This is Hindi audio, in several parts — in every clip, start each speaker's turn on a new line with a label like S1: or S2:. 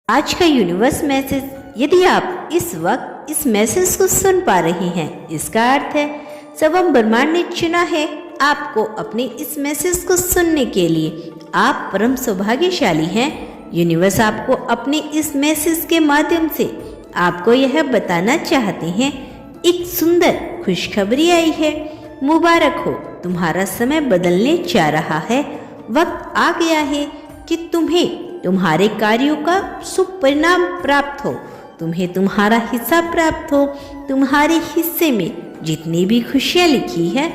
S1: आज का यूनिवर्स मैसेज, यदि आप इस वक्त इस मैसेज को सुन पा रहे हैं, इसका अर्थ है सबम ब्रह्मांड ने चुना है आपको अपने इस मैसेज को सुनने के लिए। आप परम सौभाग्यशाली हैं। यूनिवर्स आपको अपने इस मैसेज के माध्यम से आपको यह बताना चाहते हैं, एक सुंदर खुशखबरी आई है। मुबारक हो, तुम्हारा समय बदलने जा रहा है। वक्त आ गया है कि तुम्हें तुम्हारे कार्यों का शुभ परिणाम प्राप्त हो, तुम्हें तुम्हारा हिस्सा प्राप्त हो। तुम्हारे हिस्से में जितनी भी खुशियाँ लिखी है,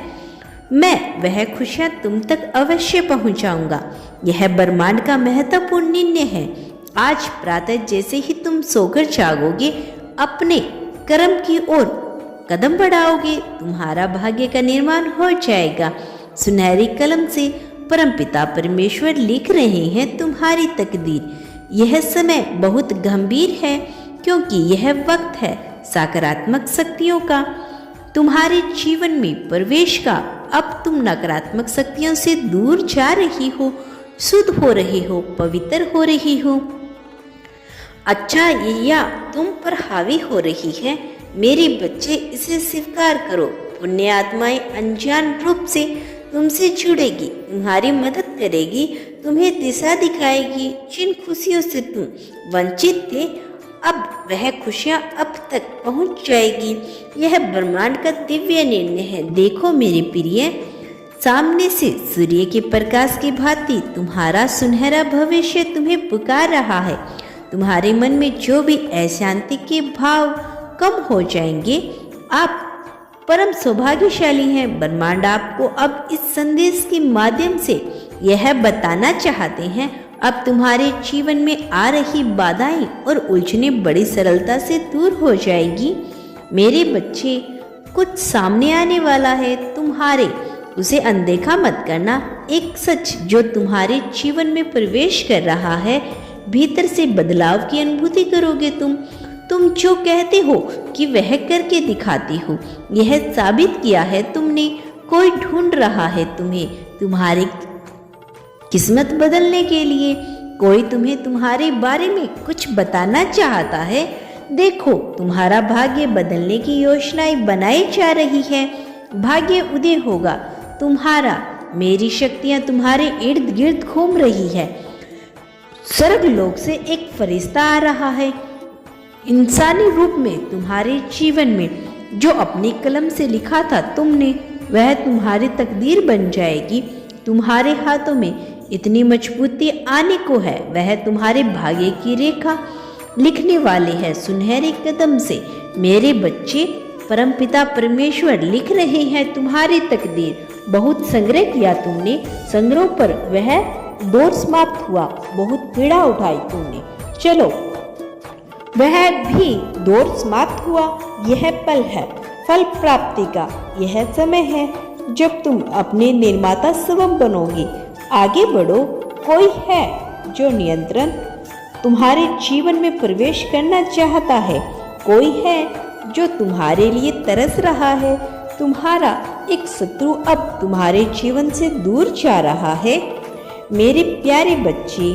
S1: मैं वह खुशियाँ तुम तक अवश्य पहुँचाऊँगा। यह ब्रह्मांड का महत्वपूर्ण निर्णय है। आज प्रातः जैसे ही तुम सोकर जागोगे, अपने कर्म की ओर कदम बढ़ाओगे, तुम्हारा भाग्य का निर्माण हो जाएगा। सुनहरी कलम से परमपिता परमेश्वर लिख रहे हैं तुम्हारी तकदीर। यह समय बहुत गंभीर है, क्योंकि यह वक्त है सकारात्मक शक्तियों का तुम्हारे जीवन में प्रवेश का। अब तुम नकारात्मक शक्तियों से दूर जा रही हो, शुद्ध हो रही हो, पवित्र हो रही हो। अच्छा या तुम पर हावी हो रही है। मेरे बच्चे, इसे स्वीकार करो। पुण्य आत्माएं अनजान रूप से तुमसे जुड़ेगी, तुम्हारी मदद करेगी, तुम्हें दिशा दिखाएगी। जिन खुशियों से तुम वंचित थे, अब वह खुशियाँ अब तक पहुँच जाएगी। यह ब्रह्मांड का दिव्य निर्णय है। देखो मेरे प्रिय, सामने से सूर्य के प्रकाश की भांति तुम्हारा सुनहरा भविष्य तुम्हें पुकार रहा है। तुम्हारे मन में जो भी अशांति के भाव कम हो जाएंगे। आप परम सौभाग्यशाली हैं। ब्रह्मांड आपको अब इस संदेश के माध्यम से यह बताना चाहते हैं, अब तुम्हारे जीवन में आ रही बाधाएं और उलझनें बड़ी सरलता से दूर हो जाएगी। मेरे बच्चे, कुछ सामने आने वाला है तुम्हारे, उसे अनदेखा मत करना। एक सच जो तुम्हारे जीवन में प्रवेश कर रहा है, भीतर से बदलाव की अनुभूति करोगे तुम जो कहते हो कि वह करके दिखाती हो, यह साबित किया है तुमने। कोई ढूंढ रहा है तुम्हें, तुम्हारी किस्मत बदलने के लिए। कोई तुम्हें तुम्हारे बारे में कुछ बताना चाहता है। देखो, तुम्हारा भाग्य बदलने की योजनाएं बनाई जा रही है। भाग्य उदय होगा तुम्हारा। मेरी शक्तियां तुम्हारे इर्द गिर्द घूम रही है। स्वर्ग लोक से एक फरिश्ता आ रहा है इंसानी रूप में तुम्हारे जीवन में। जो अपनी कलम से लिखा था तुमने, वह तुम्हारी तकदीर बन जाएगी। तुम्हारे हाथों में इतनी मजबूती आने को है, वह तुम्हारे भाग्य की रेखा लिखने वाले हैं सुनहरे कदम से। मेरे बच्चे, परमपिता परमेश्वर लिख रहे हैं तुम्हारी तकदीर। बहुत संग्रह किया तुमने, संग्रह पर वह दौर समाप्त हुआ। बहुत पीड़ा उठाई तुमने, चलो वह भी दौर समाप्त हुआ। यह पल है फल प्राप्ति का। यह समय है जब तुम अपने निर्माता स्वयं बनोगे। आगे बढ़ो। कोई है जो नियंत्रण तुम्हारे जीवन में प्रवेश करना चाहता है। कोई है जो तुम्हारे लिए तरस रहा है। तुम्हारा एक शत्रु अब तुम्हारे जीवन से दूर जा रहा है। मेरे प्यारे बच्चे,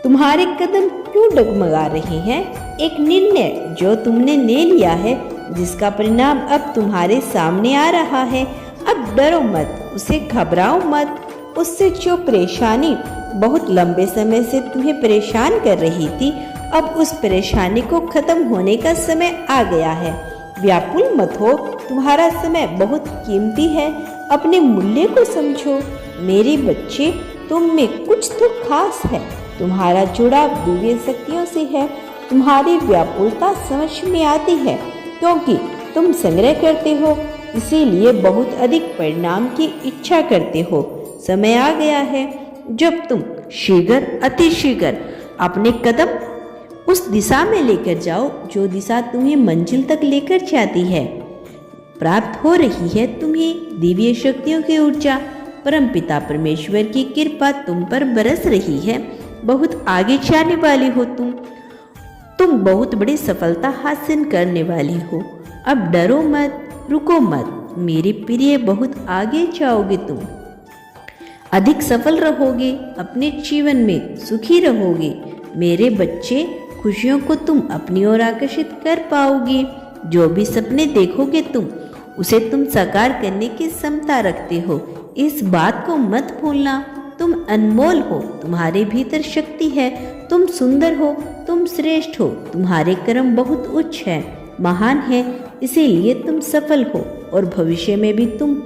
S1: तुम्हारे कदम क्यों डगमगा रहे हैं? एक निर्णय जो तुमने ले लिया है, जिसका परिणाम अब तुम्हारे सामने आ रहा है। अब डरो मत, उसे घबराओ मत। उससे जो परेशानी बहुत लंबे समय से तुम्हें परेशान कर रही थी, अब उस परेशानी को खत्म होने का समय आ गया है। व्याकुल मत हो, तुम्हारा समय बहुत कीमती है। अपने मूल्य को समझो। मेरे बच्चे, तुम में कुछ तो खास है। तुम्हारा जुड़ाव दिव्य शक्तियों से है। तुम्हारी व्याकुलता समझ में आती है, क्योंकि तुम संग्रह करते हो, इसीलिए बहुत अधिक परिणाम की इच्छा करते हो। समय आ गया है जब तुम शीघ्र, अति शीघ्र अपने कदम उस दिशा में लेकर जाओ जो दिशा तुम्हें मंजिल तक लेकर जाती है। प्राप्त हो रही है तुम्हें दिव्य शक्तियों की ऊर्जा। परमपिता परमेश्वर की कृपा तुम पर बरस रही है। बहुत आगे जाने वाली हो तुम बहुत बड़ी सफलता हासिल करने वाली हो। अब डरो मत, रुको मत मेरे प्रिय, बहुत आगे जाओगे तुम। अधिक सफल रहोगे, अपने जीवन में सुखी रहोगे। मेरे बच्चे, खुशियों को तुम अपनी ओर आकर्षित कर पाओगे। जो भी सपने देखोगे तुम, उसे तुम साकार करने की क्षमता रखते हो। इस बात को मत भूलना। तुम अनमोल हो, तुम्हारे भीतर शक्ति है, तुम सुंदर हो, तुम श्रेष्ठ हो, तुम्हारे कर्म बहुत उच्च है, महान है, इसीलिए तुम सफल हो और भविष्य में भी तुम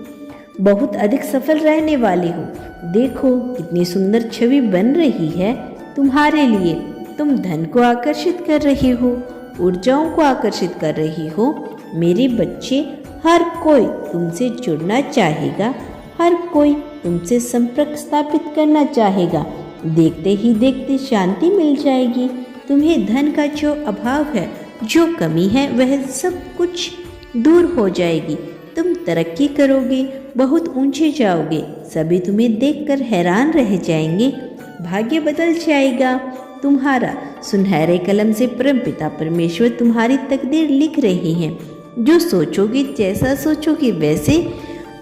S1: बहुत अधिक सफल रहने वाले हो। देखो कितनी सुंदर छवि बन रही है तुम्हारे लिए। तुम धन को आकर्षित कर रही हो, ऊर्जाओं को आकर्षित कर रही हो। मेरे बच्चे, हर कोई तुमसे जुड़ना चाहेगा, हर कोई तुमसे संपर्क स्थापित करना चाहेगा। देखते ही देखते शांति मिल जाएगी। तुम्हें धन का जो अभाव है, जो कमी है, वह सब कुछ दूर हो जाएगी। तुम तरक्की करोगे, बहुत ऊंचे जाओगे, सभी तुम्हें देखकर हैरान रह जाएंगे। भाग्य बदल जाएगा तुम्हारा। सुनहरे कलम से परमपिता परमेश्वर तुम्हारी तकदीर लिख रहे हैं। जो सोचोगे, जैसा सोचोगे, वैसे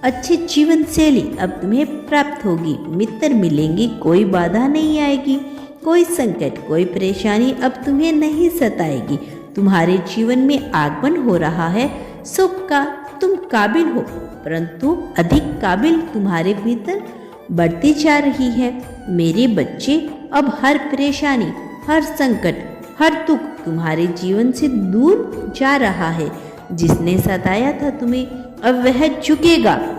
S1: अच्छी जीवन शैली अब तुम्हें प्राप्त होगी। मित्र मिलेंगे, कोई बाधा नहीं आएगी, कोई संकट, कोई परेशानी अब तुम्हें नहीं सताएगी। तुम्हारे जीवन में आगमन हो रहा है सुख का। तुम काबिल हो, परंतु अधिक काबिल तुम्हारे भीतर बढ़ती जा रही है। मेरे बच्चे, अब हर परेशानी, हर संकट, हर दुख तुम्हारे जीवन से दूर जा रहा है। जिसने सताया था तुम्हें, अब वह झुकेगा